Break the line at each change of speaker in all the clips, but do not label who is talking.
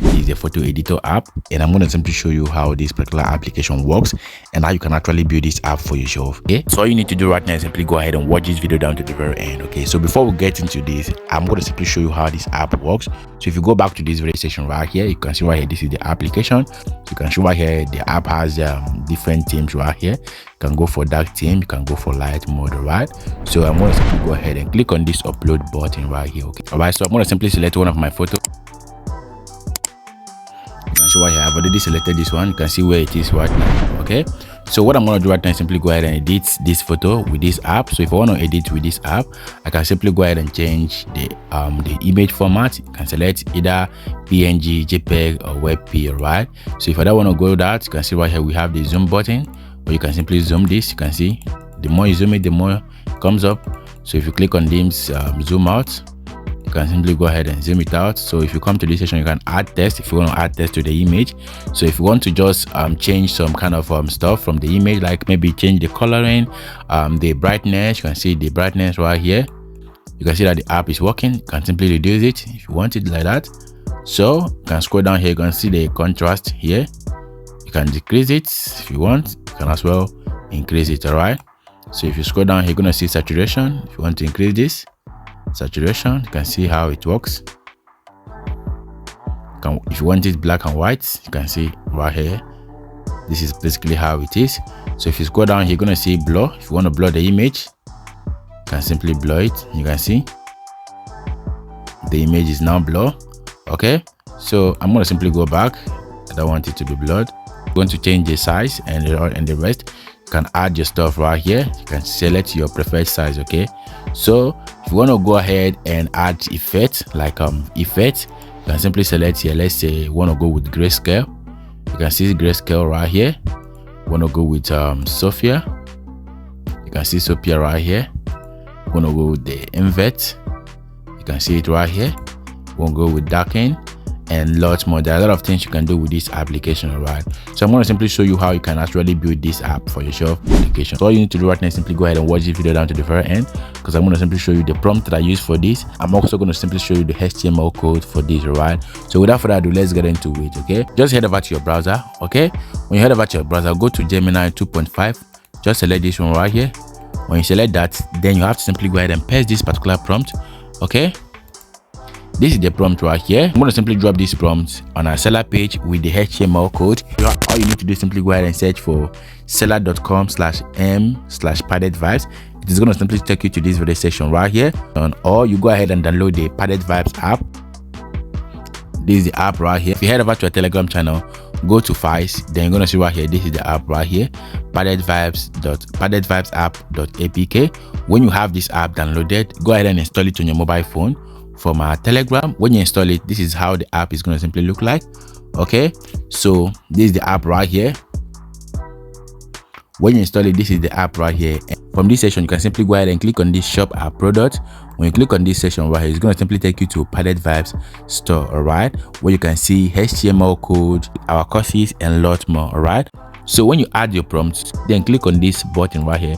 is the photo editor app, and I'm going to simply show you how this particular application works and how you can actually build this app for yourself. Okay, so all you need to do right now is simply go ahead and watch this video down to the very end. Okay, so before we get into this, I'm going to simply show you how this app works. So if you go back to this video section right here, you can see right here, this is the application. You can see right here, the app has different themes right here. You can go for dark theme, you can go for light mode, right? So I'm going to simply go ahead and click on this upload button right here. Okay, all right, so I'm going to simply select one of my photos. So right here, I've already selected this one. You can see where it is right now. Okay, so what I'm going to do right now is simply go ahead and edit this photo with this app. So if I want to edit with this app, I can simply go ahead and change the image format. You can select either PNG, JPEG, or WebP, right? So if I don't want to go that, you can see right here we have the zoom button, or you can simply zoom this. You can see the more you zoom it, the more it comes up. So if you click on this zoom out, you can simply go ahead and zoom it out. So if you come to this section, you can add text if you want to add text to the image. So if you want to just change some kind of stuff from the image, like maybe change the coloring, the brightness, you can see the brightness right here. You can see that the app is working. You can simply reduce it if you want it like that. So you can scroll down here, you can see the contrast here. You can decrease it if you want. You can as well increase it. All right, so if you scroll down here, you're going to see saturation. If you want to increase this saturation, you can see how it works. If you want it black and white, you can see right here, this is basically how it is. So if you scroll down here, you're going to see blur. If you want to blur the image, you can simply blur it. You can see the image is now blur. Okay, so I'm going to simply go back. I don't want it to be blurred. I'm going to change the size and the rest. You can add your stuff right here. You can select your preferred size. Okay, so if you want to go ahead and add effect, like effect, you can simply select here. Let's say you want to go with grayscale. You can see grayscale right here. You want to go with Sophia. You can see Sophia right here. You want to go with the invert. You can see it right here. You want to go with darken and lots more. There are a lot of things you can do with this application. All right, so I'm going to simply show you how you can actually build this app for yourself application. So all you need to do right now is simply go ahead and watch this video down to the very end, because I'm going to simply show you the prompt that I use for this. I'm also going to simply show you the HTML code for this. All right, so without further ado, let's get into it. Okay, just head over to your browser. Okay, when you head over to your browser, go to Gemini 2.5. just select this one right here. When you select that, then you have to simply go ahead and paste this particular prompt. Okay, this is the prompt right here. I'm going to simply drop this prompt on our seller page with the HTML code. All you need to do is simply go ahead and search for seller.com/m/padded vibes. It is going to simply take you to this video section right here. Or you go ahead and download the Padded Vibes app. This is the app right here. If you head over to our Telegram channel, go to files, then you're going to see right here, this is the app right here, paddedvibesapp.apk. When you have this app downloaded, go ahead and install it on your mobile phone. From our Telegram, when you install it, this is how the app is going to simply look like. Okay, so this is the app right here. When you install it, this is the app right here. And from this section, you can simply go ahead and click on this shop app product. When you click on this section right here, it's going to simply take you to Padded Vibes store. All right, where you can see HTML code, our courses, and a lot more. All right, so when you add your prompts, then click on this button right here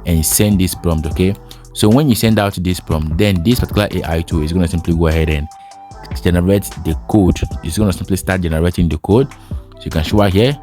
and send this prompt. Okay, so when you send out this prompt, then this particular AI tool is going to simply go ahead and generate the code. It's going to simply start generating the code. So you can show right here.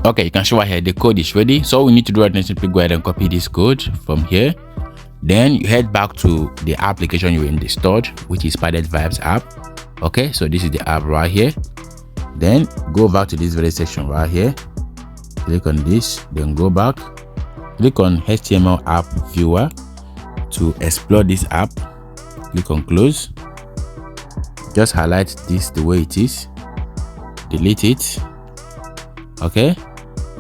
Okay, you can show right here the code is ready. So all we need to do right now is simply go ahead and copy this code from here. Then you head back to the application you installed, which is Padded Vibes app. Okay, so this is the app right here. Then go back to this very section right here. Click on this, then go back. Click on HTML app viewer to explore this app. Click on close. Just highlight this the way it is. Delete it. Okay,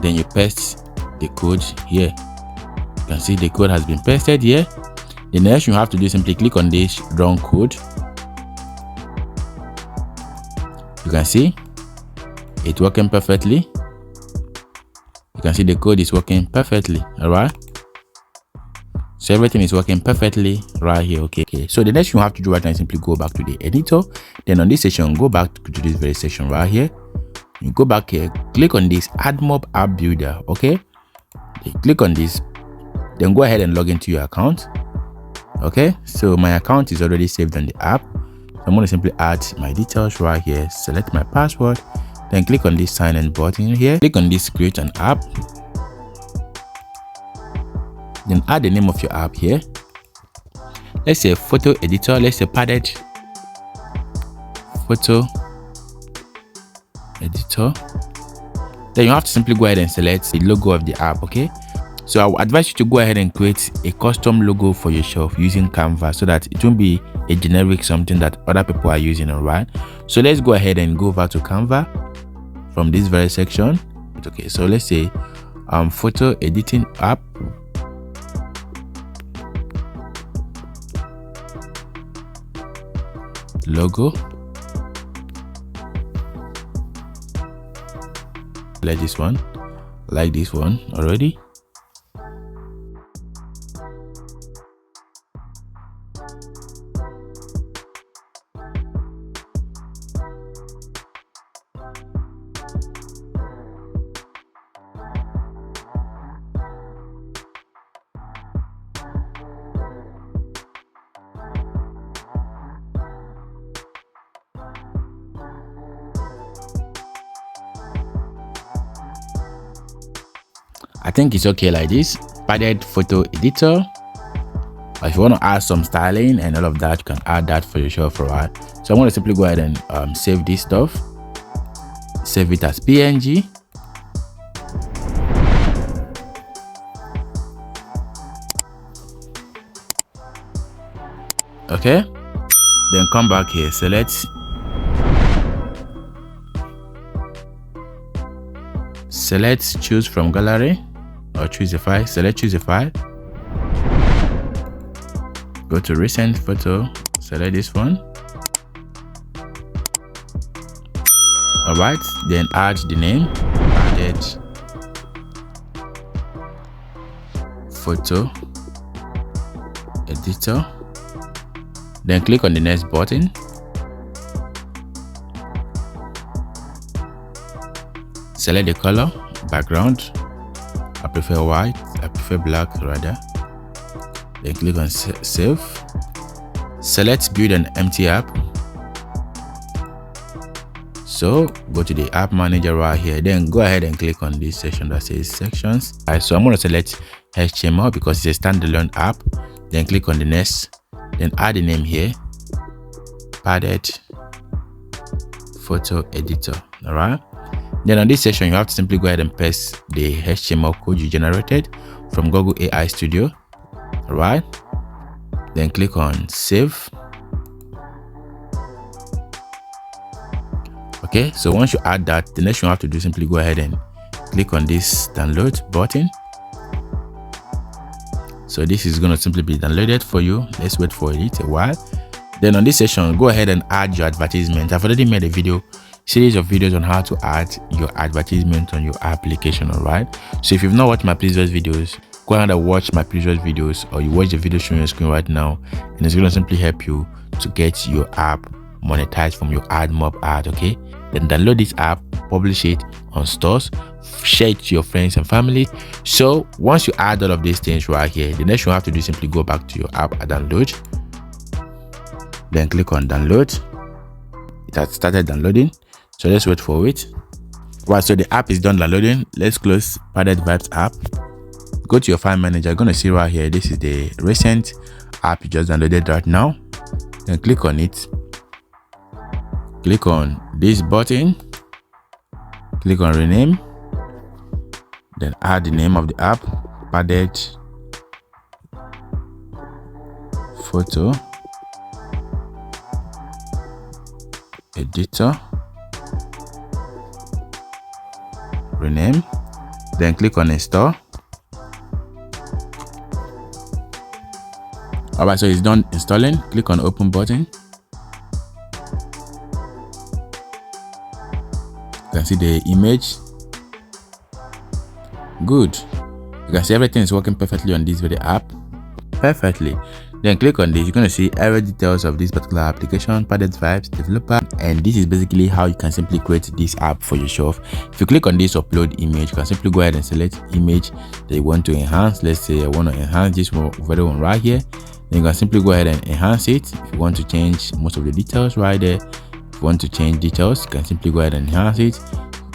then you paste the code here. You can see the code has been pasted here. The next you have to do is simply click on this run code. You can see it's working perfectly. You can see the code is working perfectly. All right, So everything is working perfectly right here. Okay, so the next thing you have to do right now is simply go back to the editor. Then on this section, go back to this very section right here. You go back here, click on this Admob app builder. Okay, click on this, then go ahead and log into your account. Okay, so my account is already saved on the app. So I'm going to simply add my details right here, select my password, then click on this sign in button here, click on this create an app, then add the name of your app here. Let's say photo editor, let's say padded photo editor. Then you have to simply go ahead and select the logo of the app. Okay, so I would advise you to go ahead and create a custom logo for yourself using Canva so that it won't be a generic something that other people are using. All right, so let's go ahead and go over to Canva from this very section. Okay, so let's say photo editing app, logo, like this one, like this one already. I think it's okay like this, padded photo editor. If you want to add some styling and all of that, you can add that for yourself. Right, so I'm going to simply go ahead and save this stuff, save it as PNG. Okay, then come back here, select choose from gallery or choose a file, choose a file, go to recent photo, select this one. All right, then add the name, added photo editor, then click on the next button. Select the color, background. I prefer white, I prefer black rather. Then click on save. Select build an empty app. So go to the app manager right here, then go ahead and click on this section that says sections. Alright, so I'm going to select HTML because it's a standalone app. Then click on the next, then add the name here, padded photo editor. All right, then on this section you have to simply go ahead and paste the HTML code you generated from Google AI Studio. All right, then click on save. Okay, so once you add that, the next thing you have to do, simply go ahead and click on this download button. So this is going to simply be downloaded for you. Let's wait for it a while. Then on this section, go ahead and add your advertisement. I've already made a series of videos on how to add your advertisement on your application. All right, so if you've not watched my previous videos, go ahead and watch my previous videos, or you watch the video showing your screen right now, and it's going to simply help you to get your app monetized from your Admob ad. Okay, then download this app, publish it on stores, share it to your friends and family. So once you add all of these things right here, the next thing you have to do is simply go back to your app and download. Then click on download. It has started downloading, so let's wait for it. Right, so the app is done downloading. Let's close Padded Vibes app. Go to your file manager. You're gonna see right here, this is the recent app you just downloaded right now. Then click on it, click on this button, click on rename, then add the name of the app, padded photo editor, rename, then click on install. All right, so it's done installing. Click on open button. You can see the image. Good. You can see everything is working perfectly on this very app. perfectly. Then click on this. You're going to see every details of this particular application, Padded Vibes, developer, and this is basically how you can simply create this app for yourself. If you click on this upload image, you can simply go ahead and select image that you want to enhance. Let's say I want to enhance this very one right here. Then you can simply go ahead and enhance it. If you want to change most of the details right there, if you want to change details, you can simply go ahead and enhance it.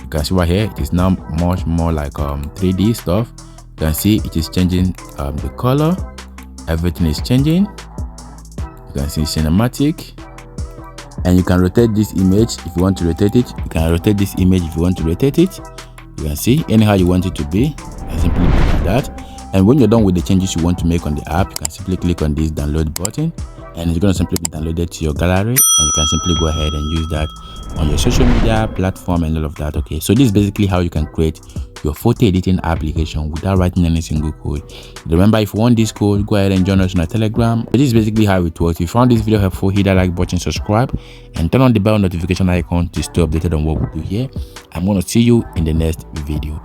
You can see right here, it is now much more like 3D stuff. You can see it is changing the color. Everything is changing. You can see cinematic, and you can rotate this image if you want to rotate it. You can rotate this image if you want to rotate it. You can see anyhow you want it to be. You can simply do that. And when you're done with the changes you want to make on the app, you can simply click on this download button, and it's going to simply be downloaded to your gallery, and you can simply go ahead and use that on your social media platform and all of that. Okay, so this is basically how you can create your photo editing application without writing any single code. Remember, if you want this code, go ahead and join us on our Telegram. This is basically how it works. If you found this video helpful, hit that like button, subscribe, and turn on the bell notification icon to stay updated on what we do here. I'm going to see you in the next video.